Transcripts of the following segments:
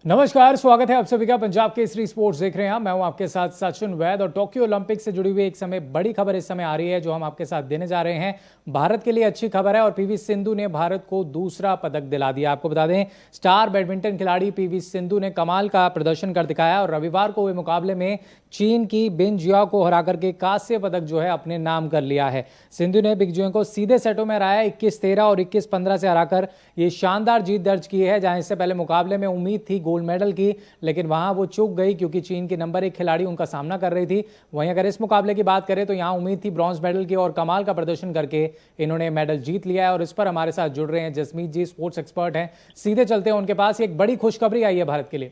नमस्कार, स्वागत है आप सभी का पंजाब केसरी स्पोर्ट्स देख रहे हैं। मैं हूं आपके साथ सचिन वैद और टोक्यो ओलंपिक से जुड़ी हुई एक समय बड़ी खबर इस समय आ रही है जो हम आपके साथ देने जा रहे हैं। भारत के लिए अच्छी खबर है और पीवी सिंधु ने भारत को दूसरा पदक दिला दिया। आपको बता दें, स्टार बैडमिंटन खिलाड़ी पीवी सिंधु ने कमाल का प्रदर्शन कर दिखाया और रविवार को हुए मुकाबले में चीन की बिन जियाओ को हरा करके कांस्य पदक जो है अपने नाम कर लिया है। सिंधु ने बिग जियाओ को सीधे सेटों में हराया, 21-13 और 21-15 से हराकर ये शानदार जीत दर्ज की है। जहां इससे पहले मुकाबले में उम्मीद थी गोल्ड मेडल की, लेकिन वहां वो चूक गई क्योंकि चीन की नंबर 1 खिलाड़ी उनका सामना कर रही थी। वहीं अगर इस मुकाबले की बात करें तो यहां उम्मीद थी ब्रॉन्ज मेडल की और कमाल का प्रदर्शन करके इन्होंने मेडल जीत लिया है। और इस पर हमारे साथ जुड़ रहे हैं जसमीत जी, स्पोर्ट्स एक्सपर्ट हैं। सीधे चलते हैं उनके पास। एक बड़ी खुशखबरी आई है भारत के लिए।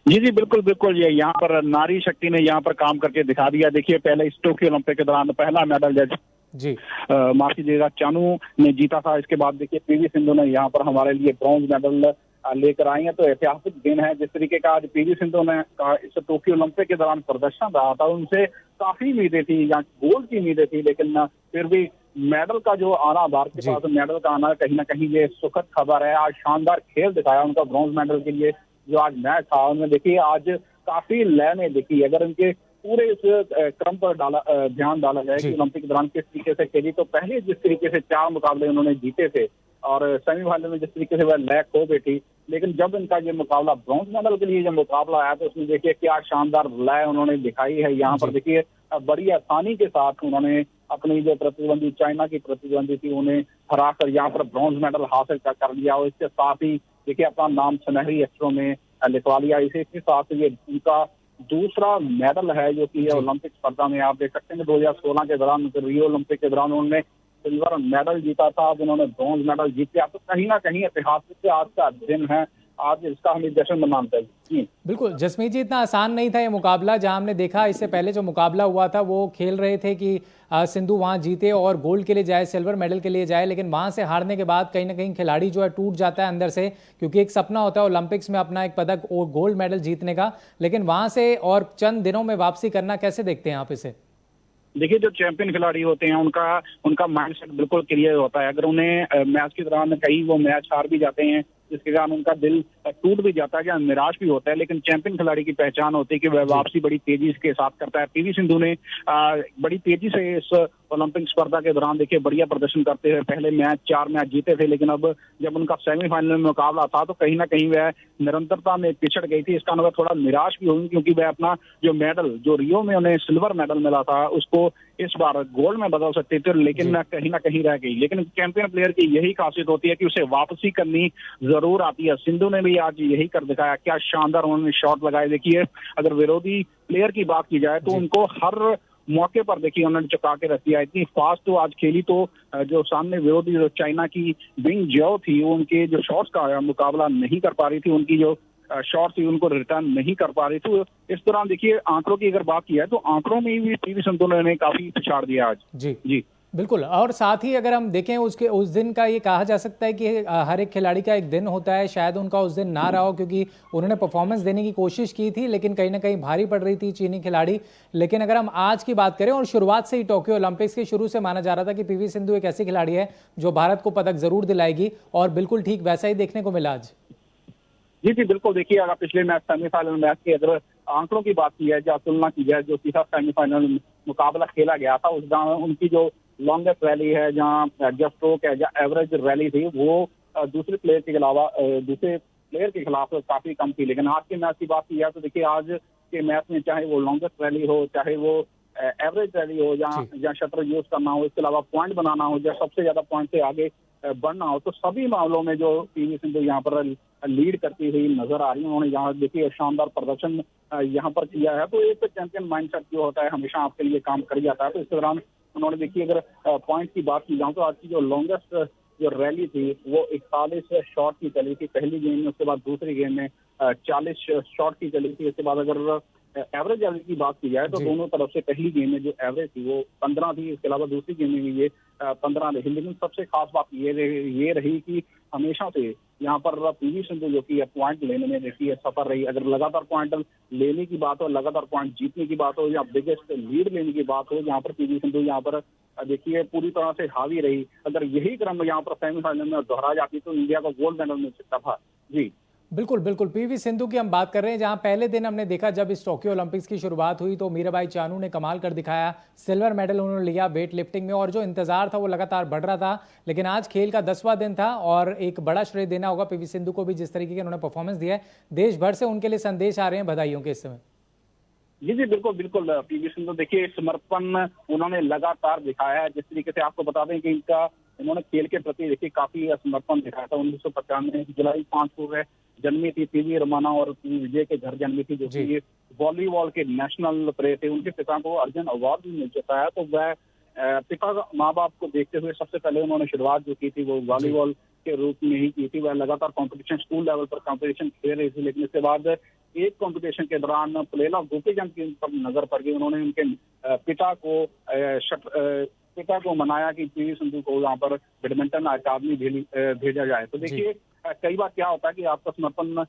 जी जी, बिल्कुल बिल्कुल। ये यहाँ पर नारी शक्ति ने यहाँ पर काम करके दिखा दिया। देखिए, पहले इस टोक्यो ओलंपिक के दौरान पहला मेडल जी माफ कीजिएगा चानू ने जीता था। इसके बाद देखिए पीवी सिंधु ने यहाँ पर हमारे लिए ब्रॉन्ज मेडल लेकर आई है। तो ऐतिहासिक दिन है। जिस तरीके का आज पीवी सिंधु ने इस टोक्यो ओलंपिक के दौरान प्रदर्शन रहा था, उनसे काफी उम्मीदें थी, यहाँ गोल्ड की उम्मीदें थी, लेकिन फिर भी मेडल का जो आना, भारत के पास मेडल का आना कहीं ना कहीं ये सुखद खबर है। आज शानदार खेल दिखाया उनका ब्रॉन्ज मेडल के लिए। जो आज मैच था उनमें देखिए आज काफी लय में देखी। अगर उनके पूरे इस क्रम पर ध्यान डाला जाए कि ओलंपिक के दौरान किस तरीके से खेली, तो पहले जिस तरीके से 4 मुकाबले उन्होंने जीते थे और सेमीफाइनल में जिस तरीके से वह लय खो बैठी, लेकिन जब इनका ये मुकाबला ब्रॉन्ज मेडल के लिए जब मुकाबला आया तो उसमें देखिए क्या शानदार लय उन्होंने दिखाई है। यहाँ पर देखिए बड़ी आसानी के साथ उन्होंने अपनी जो प्रतिद्वंदी, चाइना की प्रतिद्वंदी थी, उन्हें हराकर यहाँ पर ब्रॉन्ज मेडल हासिल कर लिया और इसके साथ ही देखिए अपना नाम सुनहरी अक्षरों में लिखवा लिया। इसी के साथ ये उनका दूसरा मेडल है जो कि ओलंपिक स्पर्धा में। आप देख सकते हैं 2016 के दौरान, रियो ओलंपिक के दौरान उन्होंने सिल्वर मेडल जीता था, अब उन्होंने ब्रॉन्ज मेडल जीत लिया। तो कहीं ना कहीं ऐतिहासिक आज का दिन है, आज इसका हमें जश्न मनाना चाहिए। बिल्कुल जसमीत जी, इतना आसान नहीं था ये मुकाबला। जहां हमने देखा इससे पहले जो मुकाबला हुआ था वो खेल रहे थे कि सिंधु वहां जीते और गोल्ड के लिए जाए, सिल्वर मेडल के लिए जाए, लेकिन वहां से हारने के बाद कहीं ना कहीं खिलाड़ी जो है टूट जाता है अंदर से, क्योंकि एक सपना होता है ओलंपिक्स में अपना एक पदक और गोल्ड मेडल जीतने का, लेकिन वहां से और चंद दिनों में वापसी करना। कैसे देखते हैं आप इसे? देखिए, जो चैंपियन खिलाड़ी होते हैं उनका माइंडसेट बिल्कुल क्लियर होता है। अगर उन्हें मैच के दौरान कहीं वो मैच हार भी जाते हैं, जिसके कारण उनका दिल टूट भी जाता है या निराश भी होता है, लेकिन चैंपियन खिलाड़ी की पहचान होती है कि वह वापसी बड़ी तेजी के साथ करता है। पीवी सिंधु ने बड़ी तेजी से इस ओलंपिक स्पर्धा के दौरान देखिए बढ़िया प्रदर्शन करते हुए पहले 4 मैच जीते थे, लेकिन अब जब उनका सेमीफाइनल में मुकाबला था तो कहीं ना कहीं वह निरंतरता में पिछड़ गई थी। इस कारण वह थोड़ा निराश भी हुई, क्योंकि वह अपना जो मेडल, जो रियो में उन्हें सिल्वर मेडल मिला था, उसको इस बार गोल्ड में बदल सकते थे, लेकिन कहीं ना कहीं रह गई। लेकिन चैंपियन प्लेयर की यही खासियत होती है कि उसे वापसी करनी जरूर आती है। सिंधु ने भी आज यही कर दिखाया। क्या शानदार उन्होंने शॉट लगाए। देखिए, अगर विरोधी प्लेयर की बात की जाए तो उनको हर मौके पर देखिए उन्होंने चुका के रख दिया। इतनी फास्ट तो आज खेली, तो जो सामने विरोधी जो चाइना की बिंग जियाओ थी, उनके जो शॉट्स का मुकाबला नहीं कर पा रही थी, उनकी जो शॉट थी उनको रिटर्न नहीं कर पा रही थी। इस दौरान देखिए आंकड़ों की अगर बात की जाए तो आंकड़ों में भी पीवी सिंधु ने काफी पिछाड़ दिया आज। जी बिल्कुल। और साथ ही अगर हम देखें उस दिन का ये कहा जा सकता है कि हर एक खिलाड़ी का एक दिन होता है। शायद उनका उस दिन ना रहा हो क्योंकि उन्होंने परफॉर्मेंस देने की कोशिश की थी, लेकिन कहीं ना कहीं भारी पड़ रही थी चीनी खिलाड़ी। लेकिन अगर हम आज की बात करें, और शुरुआत से ही टोक्यो ओलंपिक्स के शुरू से माना जा रहा था कि पीवी सिंधु एक ऐसी खिलाड़ी है जो भारत को पदक जरूर दिलाएगी, और बिल्कुल ठीक वैसा ही देखने को मिला आज। जी जी, बिल्कुल। देखिए, अगर पिछले मैच सेमीफाइनल मैच की अगर आंकड़ों की बात की जाए या तुलना की जाए, जो सीधा सेमीफाइनल मुकाबला खेला गया था उस उनकी जो लॉन्गेस्ट रैली है, जहां जस्ट स्ट्रोक है, जहां एवरेज रैली थी, वो दूसरे प्लेयर के अलावा दूसरे प्लेयर के खिलाफ काफी कम थी। लेकिन आज के मैच की बात की जाए तो देखिए आज के मैच में चाहे वो लॉन्गेस्ट रैली हो, चाहे वो एवरेज रैली हो, जहाँ शटर यूज करना हो, इसके अलावा पॉइंट बनाना हो, या सबसे ज्यादा पॉइंट से आगे बढ़ना हो, तो सभी मामलों में जो पीवी सिंधु यहाँ पर लीड करती हुई नजर आ रही है। उन्होंने यहाँ देखिए शानदार प्रदर्शन यहाँ पर किया है। तो एक चैंपियन माइंडसेट जो होता है हमेशा आपके लिए काम कर जाता है। तो इस दौरान उन्होंने देखिए अगर पॉइंट की बात की जाए तो आज की जो लॉन्गेस्ट जो रैली थी वो 41 शॉट की चली थी पहली गेम में। उसके बाद दूसरी गेम में 40 शॉट की चली थी। इसके बाद अगर एवरेज की बात की जाए तो दोनों तरफ से पहली गेम में जो एवरेज थी वो 15 थी। इसके अलावा दूसरी गेम में भी ये 15 रही। लेकिन सबसे खास बात ये रही कि हमेशा से यहाँ पर पीवी सिंधु जो कि पॉइंट लेने में देखिए सफर रही। अगर लगातार पॉइंट लेने की बात हो, लगातार पॉइंट जीतने की बात हो, या बिगेस्ट लीड लेने की बात हो, यहाँ पर पीवी सिंधु यहाँ पर देखिए पूरी तरह से हावी रही। अगर यही क्रम यहाँ पर सेमीफाइनल में दोहरा जाती तो इंडिया को गोल्ड मेडल मिल सकता था। जी बिल्कुल बिल्कुल, पीवी सिंधु की हम बात कर रहे हैं, जहां पहले दिन हमने देखा जब इस टोक्यो ओलंपिक्स की शुरुआत हुई तो मीराबाई चानू ने कमाल कर दिखाया। सिल्वर मेडल उन्होंने लिया वेट लिफ्टिंग में, और जो इंतजार था वो लगातार बढ़ रहा था। लेकिन आज खेल का 10वां दिन था और एक बड़ा श्रेय देना होगा पीवी सिंधु को भी, जिस तरीके के उन्होंने परफॉर्मेंस दिया है। देश भर से उनके लिए संदेश आ रहे हैं बधाइयों के इस समय। जी जी, बिल्कुल बिल्कुल। पीवी सिंधु देखिए समर्पण उन्होंने लगातार दिखाया है। जिस तरीके से आपको बता दें कि इन्होंने खेल के प्रति देखिए काफी समर्पण दिखाया था। 1995 जुलाई 5 को जन्मी थी पीवी रमाना, और पीवी विजय के घर जन्मी थी, जो कि वॉलीबॉल के नेशनल प्लेयर थे। उनके पिता को अर्जुन अवार्ड भी मिल चुका है। तो वह पिता माँ बाप को देखते हुए सबसे पहले उन्होंने शुरुआत जो की थी वो वॉलीबॉल के रूप में ही की थी। वह लगातार कंपटीशन, स्कूल लेवल पर कंपटीशन खेल रही थी, लेकिन इसके बाद एक कंपटीशन के दौरान प्लेला गोपीचंद की पर नजर पड़ गई। उन्होंने उनके पिता को मनाया कि पीवी सिंधु को यहाँ पर बैडमिंटन अकादमी भेजा जाए। तो देखिए कई बार क्या होता है कि आपको समर्पण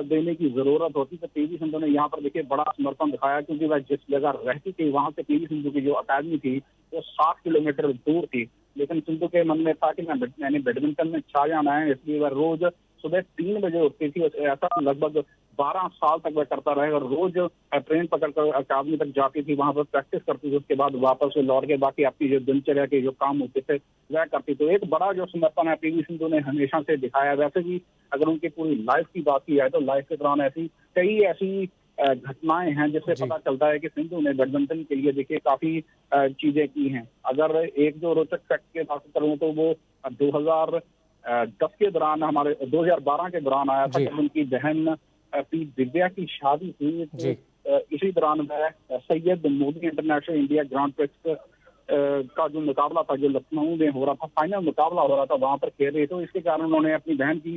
देने की जरूरत होती है। तो पीवी सिंधु ने यहाँ पर देखिए बड़ा समर्पण दिखाया, क्योंकि वह जिस जगह रहती थी वहां से पीवी सिंधु की जो अकादमी थी वो 60 किलोमीटर दूर थी। लेकिन सिंधु के मन में था कि मैंने बैडमिंटन में छा जाना है, इसलिए वह रोज सुबह 3 बजे उठती थी। ऐसा लगभग 12 साल तक वह करता रहे, और रोज ट्रेन पकड़कर अकादमी तक जाती थी, वहां पर प्रैक्टिस करती थी। उसके बाद वापस से लौट के बाकी अपनी जो दिनचर्या के जो काम होते थे वह करती। तो एक बड़ा जो समर्पण है पीवी सिंधु ने हमेशा से दिखाया। वैसे भी अगर उनकी पूरी लाइफ की बात की जाए तो लाइफ के दौरान कई ऐसी घटनाएं हैं जिससे पता चलता है कि सिंधु ने बैडमिंटन के लिए देखिए काफी चीजें की हैं। अगर एक जो रोचक फैक्ट की बात करूं तो वो 2010 के दौरान, हमारे 2012 के दौरान आया था, जब उनकी बहन पी दिव्या की शादी हुई। तो इसी दौरान वह Syed Modi international India grand prix का जो मुकाबला था, जो लखनऊ में हो रहा था, फाइनल मुकाबला हो रहा था, वहां पर खेल रहे। तो इसके कारण उन्होंने अपनी बहन की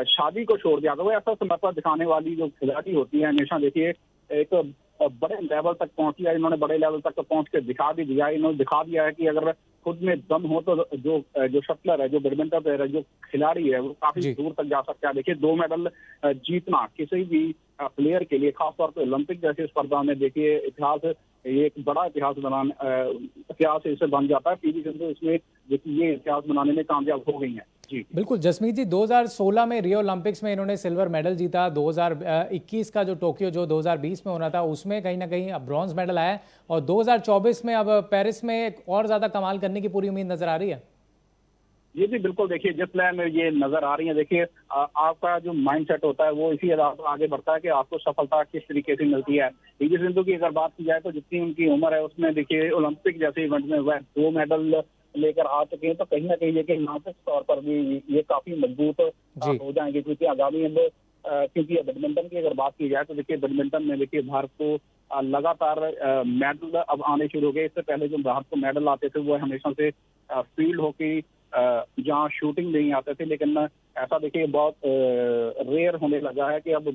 शादी को छोड़ दिया। तो वो ऐसा समर्पण दिखाने वाली जो खिलाड़ी होती है, हमेशा देखिए एक बड़े लेवल तक पहुंची है। इन्होंने बड़े लेवल तक पहुंच के दिखा भी दिया। इन्होंने दिखा दिया है कि अगर खुद में दम हो तो जो शटलर है, जो बैडमिंटन प्लेयर है, जो खिलाड़ी है, वो काफी दूर तक जा सकता है। देखिए 2 मेडल जीतना किसी भी प्लेयर के लिए, खासतौर पर ओलंपिक जैसी स्पर्धा में, देखिए इतिहास, ये एक बड़ा इतिहास इससे बन जाता है। पीवी सिंधु इसमें देखिए ये इतिहास बनाने में कामयाब हो गई है। जी बिल्कुल जसमीत जी, 2016 में रियो ओलंपिक्स में इन्होंने सिल्वर मेडल जीता। 2021 का जो टोक्यो जो 2020 में होना था उसमें कहीं ना कहीं अब ब्रॉन्ज मेडल आया, और 2024 में अब पेरिस में एक और ज्यादा कमाल करने की पूरी उम्मीद नजर आ रही है। ये भी बिल्कुल, देखिए जिस लाइन में ये नजर आ रही है, देखिए आपका जो माइंडसेट होता है वो इसी आधार पर आगे बढ़ता है कि आपको सफलता किस तरीके से मिलती है। पीवी सिंधु की अगर बात की जाए तो जितनी उनकी उम्र है उसमें देखिए ओलंपिक जैसे इवेंट में वह 2 मेडल लेकर आ चुके हैं। तो कहीं ना कहीं देखिए मानसिक तौर पर भी ये काफी मजबूत हो जाएंगे, क्योंकि आगामी क्योंकि बैडमिंटन की अगर बात की जाए तो देखिए बैडमिंटन में देखिए भारत को लगातार मेडल अब आने शुरू हो गए। इससे पहले जो भारत को मेडल आते थे वो हमेशा से फील्ड हॉकी, जहाँ शूटिंग नहीं आते थे। लेकिन ऐसा देखिए बहुत रेयर होने लगा है कि अब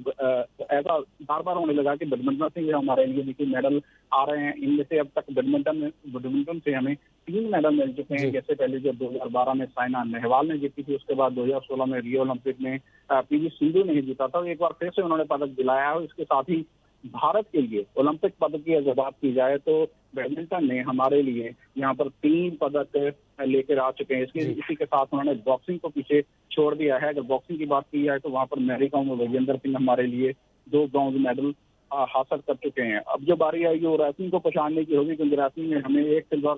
ऐसा बार बार होने लगा कि बैडमिंटन से हमारे लिए देखिए मेडल आ रहे हैं। इनमें से अब तक बैडमिंटन से हमें 3 मेडल मिल चुके हैं। जैसे पहले जो 2012 में साइना नेहवाल ने जीती थी, उसके बाद 2016 में रियो ओलंपिक में पीवी सिंधु ने जीता था। एक बार फिर से उन्होंने पदक दिलाया है। इसके साथ ही भारत के लिए ओलंपिक पदक की अगर बात की जाए तो बैडमिंटन ने हमारे लिए यहाँ पर 3 पदक लेकर आ चुके हैं। इसी के साथ उन्होंने बॉक्सिंग को पीछे छोड़ दिया है। अगर बॉक्सिंग की बात की जाए तो वहाँ पर मैरी कॉम और विजेंद्र सिंह हमारे लिए 2 ब्रॉन्ज मेडल हासिल कर चुके हैं। अब जो बारी आएगी वो रेसलिंग को पछाड़ने की होगी, क्योंकि रेसलिंग में हमें 1 सिल्वर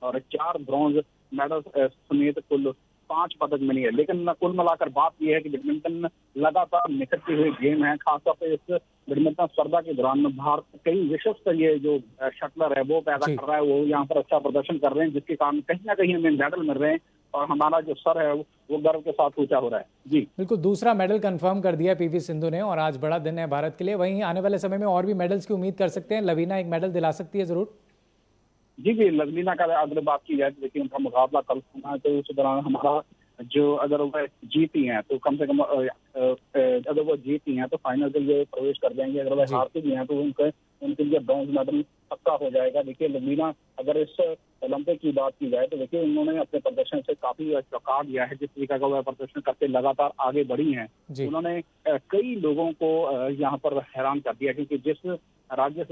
और 4 ब्रॉन्ज मेडल समेत कुल 5 पदक मिली है। लेकिन कुल मिलाकर बात यह है कि बैडमिंटन लगातार निकलती हुई गेम है। खासतौर पर इस बैडमिंटन स्पर्धा के दौरान भारत कई विश्व स्तरीय जो शटलर है वो पैदा कर रहा है, वो यहाँ पर अच्छा प्रदर्शन कर रहे हैं, जिसके कारण कहीं ना कहीं हमें मेडल मिल रहे हैं और हमारा जो सर है वो गर्व के साथ ऊंचा हो रहा है। जी बिल्कुल, दूसरा मेडल कंफर्म कर दिया पीवी सिंधु ने, और आज बड़ा दिन है भारत के लिए। वहीं आने वाले समय में और भी मेडल्स की उम्मीद कर सकते हैं। लवीना एक मेडल दिला सकती है जरूर। जी जी, लवलीना का अगर बात की जाए तो देखिए उनका मुकाबला कल होना है। तो उस दौरान हमारा जो अगर वह जीती हैं तो कम से कम अगर वो जीती हैं तो फाइनल के लिए प्रवेश कर जाएंगे। अगर वह हारती भी हैं तो उनके लिए ब्रॉन्ज मेडल पक्का हो जाएगा। देखिए लवलीना अगर इस ओलंपिक की बात की जाए तो देखिए उन्होंने अपने प्रदर्शन से काफी चौंका दिया है। जिस तरीके का वह प्रदर्शन करके लगातार आगे बढ़ी हैं, उन्होंने कई लोगों को यहाँ पर हैरान कर दिया, क्योंकि जिस राज्य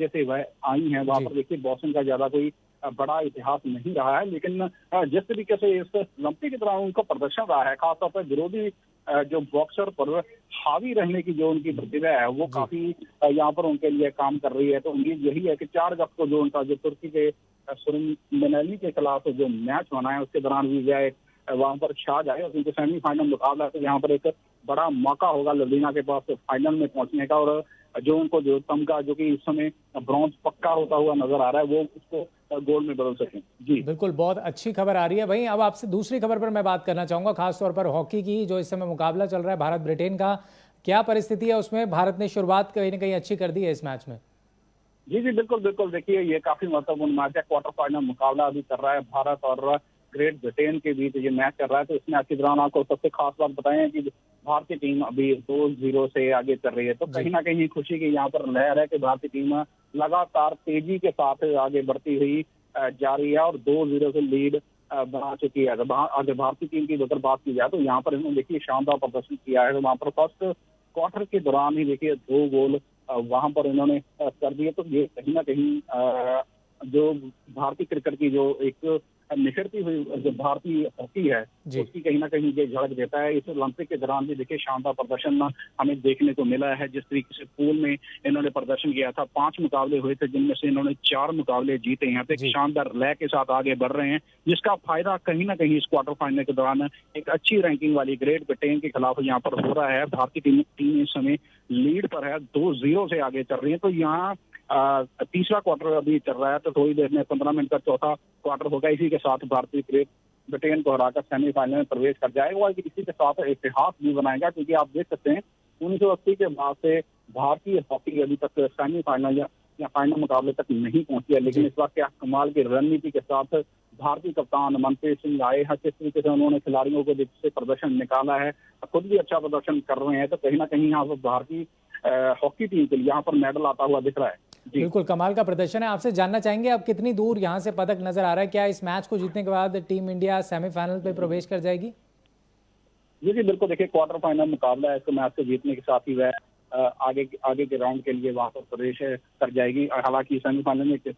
से वह आई हैं वहाँ पर देखिए बॉक्सिंग का ज्यादा कोई बड़ा इतिहास नहीं रहा है। लेकिन जिस तरीके से इस ओलंपिक के दौरान उनका प्रदर्शन रहा है, खासतौर पर विरोधी जो बॉक्सर पर हावी रहने की जो उनकी प्रतिभा है वो काफी यहाँ पर उनके लिए काम कर रही है। तो उम्मीद यही है कि 4 अगस्त को जो उनका जो तुर्की के सुरमनली के खिलाफ जो मैच होना है उसके दौरान भी वह वहां पर छा जाए और उनके सेमीफाइनल मुकाबला है। तो यहाँ पर एक बड़ा मौका होगा लवलीना के पास फाइनल में पहुंचने का, और जो उनको जो तमगा जो कि इस समय ब्रॉन्ज पक्का होता हुआ नजर आ रहा है वो उसको गोल्ड में बदल सकें। जी बिल्कुल, बहुत अच्छी खबर आ रही है। वहीं अब आपसे दूसरी खबर पर मैं बात करना चाहूंगा, खासतौर पर हॉकी की। जो इस समय मुकाबला चल रहा है भारत ब्रिटेन का, क्या परिस्थिति है उसमें? भारत ने शुरुआत कहीं ना कहीं अच्छी कर दी है इस मैच में। जी जी बिल्कुल बिल्कुल, देखिए ये काफी महत्वपूर्ण मैच है। क्वार्टर फाइनल मुकाबला अभी कर रहा है भारत और ग्रेट ब्रिटेन के बीच ये मैच कर रहा है। तो इस मैच के दौरान आपको सबसे खास बात बताएं कि भारतीय टीम अभी 2-0 से आगे चल रही है। तो कहीं ना कहीं खुशी की यहाँ पर लहर है कि भारतीय टीम लगातार तेजी के साथ आगे बढ़ती हुई जा रही है और 2-0 से लीड बना चुकी है। अगर भारतीय टीम की अगर बात की जाए तो यहाँ पर इन्होंने देखिए शानदार प्रदर्शन किया है। तो वहाँ पर फर्स्ट क्वार्टर के दौरान ही देखिए 2 गोल वहां पर इन्होंने कर दिए। तो ये कहीं ना कहीं जो भारतीय क्रिकेट की जो एक निखरती हुई जो भारतीय हॉकी है उसकी कहीं ना कहीं ये झलक देता है। इस ओलंपिक के दौरान भी देखिए शानदार प्रदर्शन हमें देखने को मिला है। जिस तरीके से पूल में इन्होंने प्रदर्शन किया था, 5 मुकाबले हुए थे जिनमें से इन्होंने 4 मुकाबले जीते। यहाँ पे एक शानदार लय के साथ आगे बढ़ रहे हैं, जिसका फायदा कहीं ना कहीं इस क्वार्टर फाइनल के दौरान एक अच्छी रैंकिंग वाली ग्रेट ब्रिटेन के खिलाफ यहाँ पर हो रहा है। भारतीय टीम इस समय लीड पर है, 2-0 से आगे चल रही है। तो यहाँ तीसरा क्वार्टर अभी चल रहा है, तो थोड़ी देर में 15 मिनट का चौथा क्वार्टर होगा। इसी के साथ भारतीय ग्रेट ब्रिटेन को हराकर सेमीफाइनल में प्रवेश कर जाएगा और इसी के साथ इतिहास भी बनाएगा। क्योंकि आप देख सकते हैं 1980 के बाद से भारतीय हॉकी अभी तक सेमीफाइनल या फाइनल मुकाबले तक नहीं पहुंची है। लेकिन इस बार क्या कमाल की रणनीति के साथ भारतीय कप्तान मनप्रीत सिंह आए हैं, किस तरीके से उन्होंने खिलाड़ियों को जिससे प्रदर्शन निकाला है, खुद भी अच्छा प्रदर्शन कर रहे हैं। तो कहीं ना कहीं यहाँ पर भारतीय हॉकी टीम के लिए यहाँ पर मेडल आता हुआ दिख रहा है। बिल्कुल कमाल का प्रदर्शन है। आपसे जानना चाहेंगे अब कितनी दूर यहाँ से पदक नजर आ रहा है? क्या इस मैच को जीतने के बाद टीम इंडिया सेमीफाइनल पे प्रवेश कर जाएगी? जी जी बिल्कुल, देखिए क्वार्टर फाइनल मुकाबला है, इसको मैच को जीतने के साथ ही वह आगे के राउंड के लिए वहां पर प्रवेश कर जाएगी। हालांकि सेमीफाइनल में किस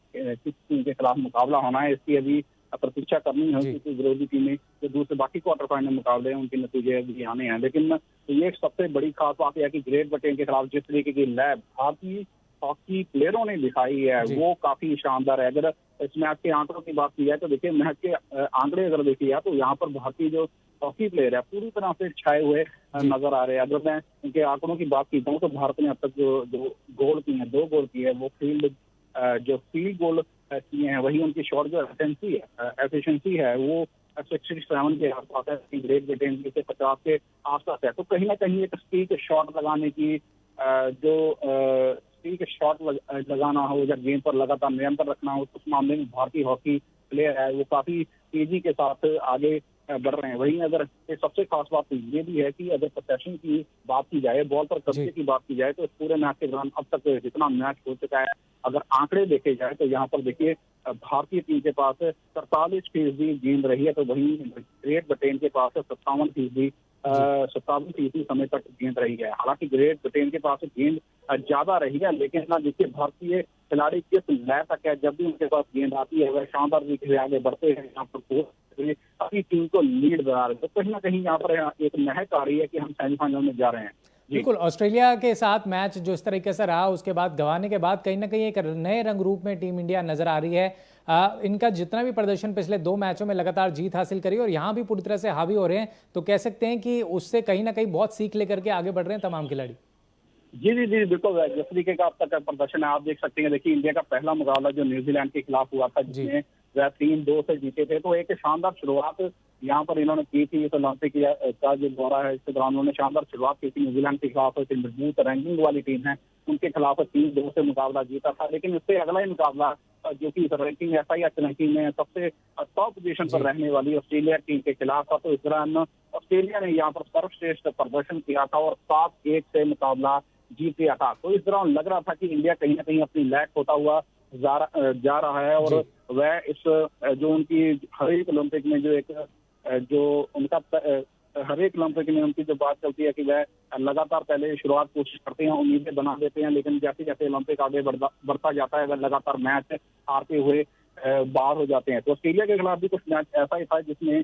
टीम के खिलाफ मुकाबला होना है इसकी अभी प्रतीक्षा करनी है, क्योंकि विरोधी टीमें जो दूसरे बाकी क्वार्टर फाइनल मुकाबले हैं उनके नतीजे अभी आने हैं। लेकिन ये एक सबसे बड़ी खास बात यह है कि ग्रेट ब्रिटेन के खिलाफ जिस तरीके की लय भारतीय हॉकी प्लेयरों ने दिखाई है वो काफी शानदार है। अगर इस मैच के आंकड़ों की बात की जाए तो देखिए मैच के आंकड़े अगर देखी जाए तो यहाँ पर भारतीय जो हॉकी प्लेयर है पूरी तरह से छाए हुए नजर आ रहे हैं। अगर मैं इनके आंकड़ों की बात की जाऊँ तो भारत ने अब तक जो गोल किए हैं, 2 गोल किए हैं, वो फील्ड गोल किए हैं। वही उनकी शॉट जो एफिशिएंसी है वो 67 के आसपास है। ग्रेट ब्रिटेन की 50 के आसपास है। तो कहीं ना कहीं एक स्टीक शॉट लगाने की जो स्टीक शॉट लगाना हो या गेंद पर लगातार नियंत्रण रखना हो, उस मामले में भारतीय हॉकी प्लेयर है वो काफी तेजी के साथ आगे बढ़ रहे हैं। वहीं अगर सबसे खास बात तो ये भी है कि अगर पोसेशन की बात की जाए, बॉल पर कब्जे की बात की जाए, तो इस पूरे मैच के दौरान अब तक जितना मैच हो चुका है अगर आंकड़े देखे जाए तो यहाँ पर देखिए भारतीय टीम के पास 43% गेंद रही है, तो वहीं ग्रेट ब्रिटेन के पास 57% समय तक गेंद रही है। हालांकि ग्रेट ब्रिटेन के पास गेंद ज्यादा रही है, लेकिन ना देखिए भारतीय खिलाड़ी किस लय तक है, जब भी उनके पास गेंद आती है वह शानदार तरीके से आगे बढ़ते हैं, यहाँ पर अपनी टीम को लीड बना रहे हैं। तो कहीं ना कहीं यहाँ पर एक महक आ रही है कि हम सेमीफाइनल में जा रहे हैं। बिल्कुल, ऑस्ट्रेलिया के साथ मैच जो इस तरीके से रहा उसके बाद गंवाने के बाद कहीं ना कहीं एक नए रंग रूप में टीम इंडिया नजर आ रही है। इनका जितना भी प्रदर्शन पिछले 2 मैचों में लगातार जीत हासिल करी और यहाँ भी पूरी तरह से हावी हो रहे हैं, तो कह सकते हैं कि उससे कहीं ना कहीं बहुत सीख लेकर के आगे बढ़ रहे हैं तमाम खिलाड़ी। जी जी जी बिल्कुल, जिस तरीके का अब तक प्रदर्शन है आप देख सकते हैं। देखिए इंडिया का पहला मुकाबला जो न्यूजीलैंड के खिलाफ हुआ था जिसमें वह 3-2 से जीते थे, तो एक शानदार शुरुआत यहाँ पर इन्होंने की थी। इस ओलंपिक का जो दौरा है इसके दौरान उन्होंने शानदार शुरुआत की थी। न्यूजीलैंड के खिलाफ मजबूत रैंकिंग वाली टीम है, उनके खिलाफ 3-2 से मुकाबला जीता था। लेकिन उससे अगला ही मुकाबला जो कि रैंकिंग SIS रैंकिंग में सबसे टॉप पोजीशन पर रहने वाली ऑस्ट्रेलिया टीम के खिलाफ था। तो इस दौरान ऑस्ट्रेलिया ने यहाँ पर सर्वश्रेष्ठ प्रदर्शन किया था और 7-1 से मुकाबला जीत गया था। तो इस दौरान लग रहा था कि इंडिया कहीं ना कहीं अपनी लैक होता हुआ जा रहा है और वह इस जो उनकी हर एक ओलंपिक में जो एक जो उनका हर एक ओलंपिक में उनकी जो बात चलती है कि वह लगातार पहले शुरुआत कोशिश करते हैं, उम्मीदें बना देते हैं, लेकिन जैसे जैसे ओलंपिक आगे बढ़ता जाता है वह लगातार मैच हारते हुए बाहर हो जाते हैं। तो ऑस्ट्रेलिया के खिलाफ भी कुछ मैच ऐसा ही था जिसमें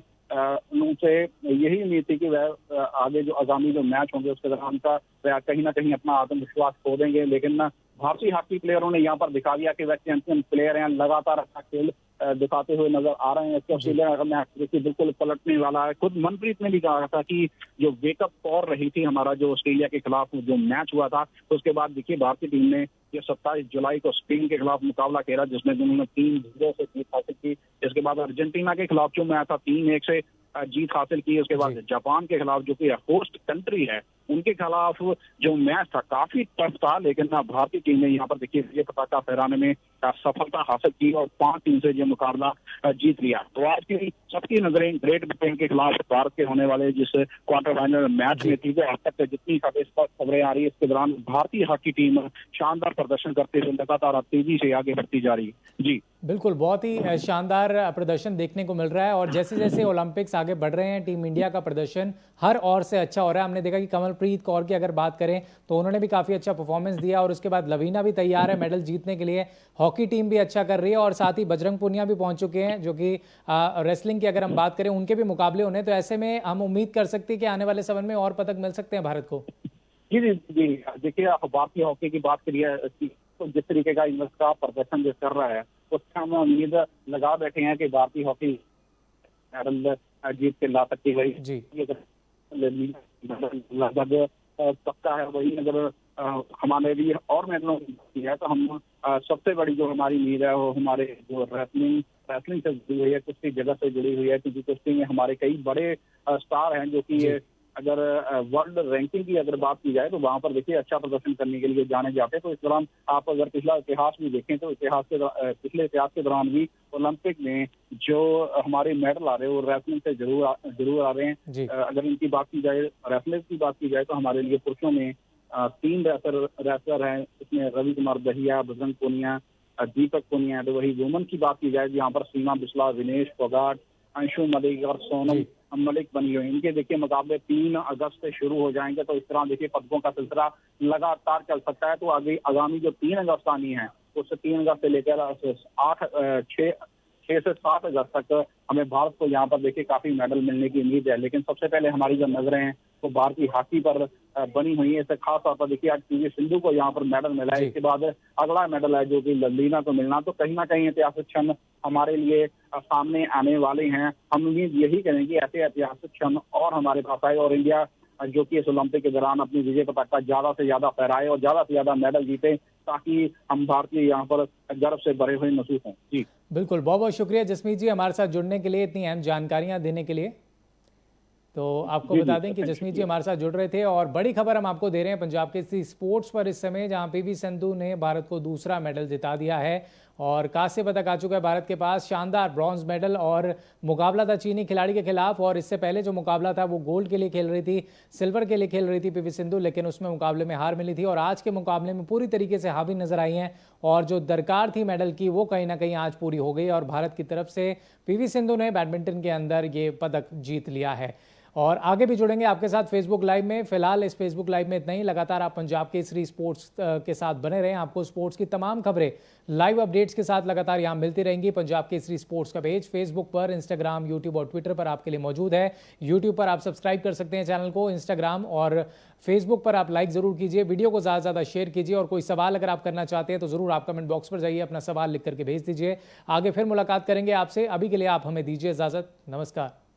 उनसे यही उम्मीद थी कि वह आगे जो आगामी जो मैच होंगे उसके दौरान का वह कहीं ना कहीं अपना आत्मविश्वास खो देंगे, लेकिन भारतीय हॉकी प्लेयरों ने यहाँ पर दिखा दिया कि वह चैंपियन प्लेयर हैं, लगातार अच्छा खेल दिखाते हुए नजर आ रहे हैं। इसके ऑस्ट्रेलिया का मैच देखिए बिल्कुल पलटने वाला है। खुद मनप्रीत ने भी कहा था कि जो वेकअप कॉल रही थी हमारा जो ऑस्ट्रेलिया के खिलाफ जो मैच हुआ था, तो उसके बाद देखिए भारतीय टीम ने ये 27 जुलाई को स्पेन के खिलाफ मुकाबला खेला जिसमें उन्होंने 3-0 से जीत हासिल की। इसके बाद अर्जेंटीना के खिलाफ जो मैच था 3-1 से जीत हासिल की। उसके बाद जापान के खिलाफ जो कि होस्ट कंट्री है उनके खिलाफ जो मैच था काफी टफ था, लेकिन भारतीय टीम ने यहाँ पर देखिए ये पताका फहराने में सफलता हासिल की और 5-3 से ये मुकाबला जीत लिया। तो आज की सबकी नजरें ग्रेट ब्रिटेन के खिलाफ भारत के होने वाले जिस क्वार्टर फाइनल मैच में थी। आज तक जितनी खबरें आ रही है इसके दौरान भारतीय हॉकी टीम शानदार प्रदर्शन करते हुए लगातार तेजी से आगे बढ़ती जा रही है। जी बिल्कुल, बहुत ही शानदार प्रदर्शन देखने को मिल रहा है और जैसे जैसे ओलंपिक्स आगे बढ़ रहे हैं टीम इंडिया का प्रदर्शन हर ओर से अच्छा हो रहा है। हमने देखा कि कमलप्रीत कौर की अगर बात करें तो उन्होंने भी काफ़ी अच्छा परफॉर्मेंस दिया और उसके बाद लवीना भी तैयार है मेडल जीतने के लिए। हॉकी टीम भी अच्छा कर रही है और साथ ही बजरंग पुनिया भी पहुंच चुके हैं जो कि रेसलिंग की अगर हम बात करें उनके भी मुकाबले होने, तो ऐसे में हम उम्मीद कर सकते हैं कि आने वाले समय में और पदक मिल सकते हैं भारत को। जी जी जी देखिए भारतीय हॉकी की बात करिए तो जिस तरीके का इनका प्रदर्शन जो कर रहा है उससे हम उम्मीद लगा बैठे हैं कि भारतीय हॉकी मेडल जीत के ला सकती है। जी लगभग पक्का है वही। अगर हमारे लिए और मेडलों की है तो हम सबसे बड़ी जो हमारी उम्मीद है वो हमारे जो रेसलिंग से जुड़ी हुई है, कुश्ती जगत से जुड़ी हुई है, क्योंकि कुश्ती में हमारे कई बड़े स्टार हैं जो कि अगर वर्ल्ड रैंकिंग की अगर बात की जाए तो वहां पर देखिए अच्छा प्रदर्शन करने के लिए जाने जाते हैं। तो इस दौरान आप अगर पिछला इतिहास भी देखें तो पिछले इतिहास के दौरान भी ओलंपिक में जो हमारे मेडल आ रहे हैं वो रेसलिंग से जरूर आ रहे हैं। अगर इनकी बात की जाए, रेसलिंग की बात की जाए तो हमारे लिए पुरुषों में 3 रेसलर हैं। इसमें रवि कुमार दहिया, बजरंग पूनिया, दीपक पूनिया। तो वही वुमन की बात की जाए यहाँ पर सीमा बिस्ला, विनेश फोगाट, अंशु मलिक और सोनम मलिक बनी हुई। इनके देखिए मुकाबले 3 अगस्त से शुरू हो जाएंगे। तो इस तरह देखिए पदकों का सिलसिला लगातार चल सकता है। तो आगे आगामी जो 3 अगस्त आनी है उससे 3 अगस्त से लेकर 6 से 7 अगस्त तक हमें भारत को यहाँ पर देखिए काफी मेडल मिलने की उम्मीद है। लेकिन सबसे पहले हमारी जो नजरें हैं वो भारतीय हॉकी पर बनी हुई है। इससे खास तौर पर देखिए आज पीवी सिंधु को यहाँ पर मेडल मिला है। इसके बाद अगला मेडल है जो कि लवलीना को मिलना। तो कहीं ना कहीं ऐतिहासिक क्षण हमारे लिए सामने आने वाले हैं। हम उम्मीद यही करेंगे ऐसे ऐतिहासिक क्षण और हमारे पास आए और इंडिया जो कि इस ओलंपिक के दौरान अपनी विजय पताका ज्यादा से ज्यादा फहराए और ज्यादा से ज्यादा मेडल जीते, ताकि हम भारतीय यहाँ पर गर्व से भरे हुए महसूस हों। जी बिल्कुल, बहुत बहुत शुक्रिया जसमीत जी हमारे साथ जुड़ने के लिए, इतनी अहम जानकारियां देने के लिए। तो आपको बता दें कि जसमीत जी हमारे साथ जुड़ रहे थे और बड़ी खबर हम आपको दे रहे हैं पंजाब केसरी स्पोर्ट्स पर इस समय, जहां पीवी सिंधु ने भारत को दूसरा मेडल जिता दिया है और कांस्य पदक आ चुका है भारत के पास। शानदार ब्रॉन्ज मेडल और मुकाबला था चीनी खिलाड़ी के खिलाफ और इससे पहले जो मुकाबला था वो गोल्ड के लिए खेल रही थी, सिल्वर के लिए खेल रही थी पीवी सिंधु, लेकिन उसमें मुकाबले में हार मिली थी और आज के मुकाबले में पूरी तरीके से हावी नजर आई हैं और जो दरकार थी मेडल की वो कहीं ना कहीं आज पूरी हो गई और भारत की तरफ से पीवी सिंधु ने बैडमिंटन के अंदर ये पदक जीत लिया है। और आगे भी जुड़ेंगे आपके साथ फेसबुक लाइव में। फिलहाल इस फेसबुक लाइव में इतना ही। लगातार आप पंजाब केसरी स्पोर्ट्स के साथ बने रहें, आपको स्पोर्ट्स की तमाम खबरें लाइव अपडेट्स के साथ लगातार यहाँ मिलती रहेंगी। पंजाब केसरी स्पोर्ट्स का पेज फेसबुक पर, इंस्टाग्राम, यूट्यूब और ट्विटर पर आपके लिए मौजूद है। यूट्यूब पर आप सब्सक्राइब कर सकते हैं चैनल को, इंस्टाग्राम और फेसबुक पर आप लाइक जरूर कीजिए, वीडियो को ज़्यादा से ज़्यादा शेयर कीजिए और कोई सवाल अगर आप करना चाहते हैं तो ज़रूर आप कमेंट बॉक्स पर जाइए, अपना सवाल लिख करके भेज दीजिए। आगे फिर मुलाकात करेंगे आपसे, अभी के लिए आप हमें दीजिए इजाज़त। नमस्कार।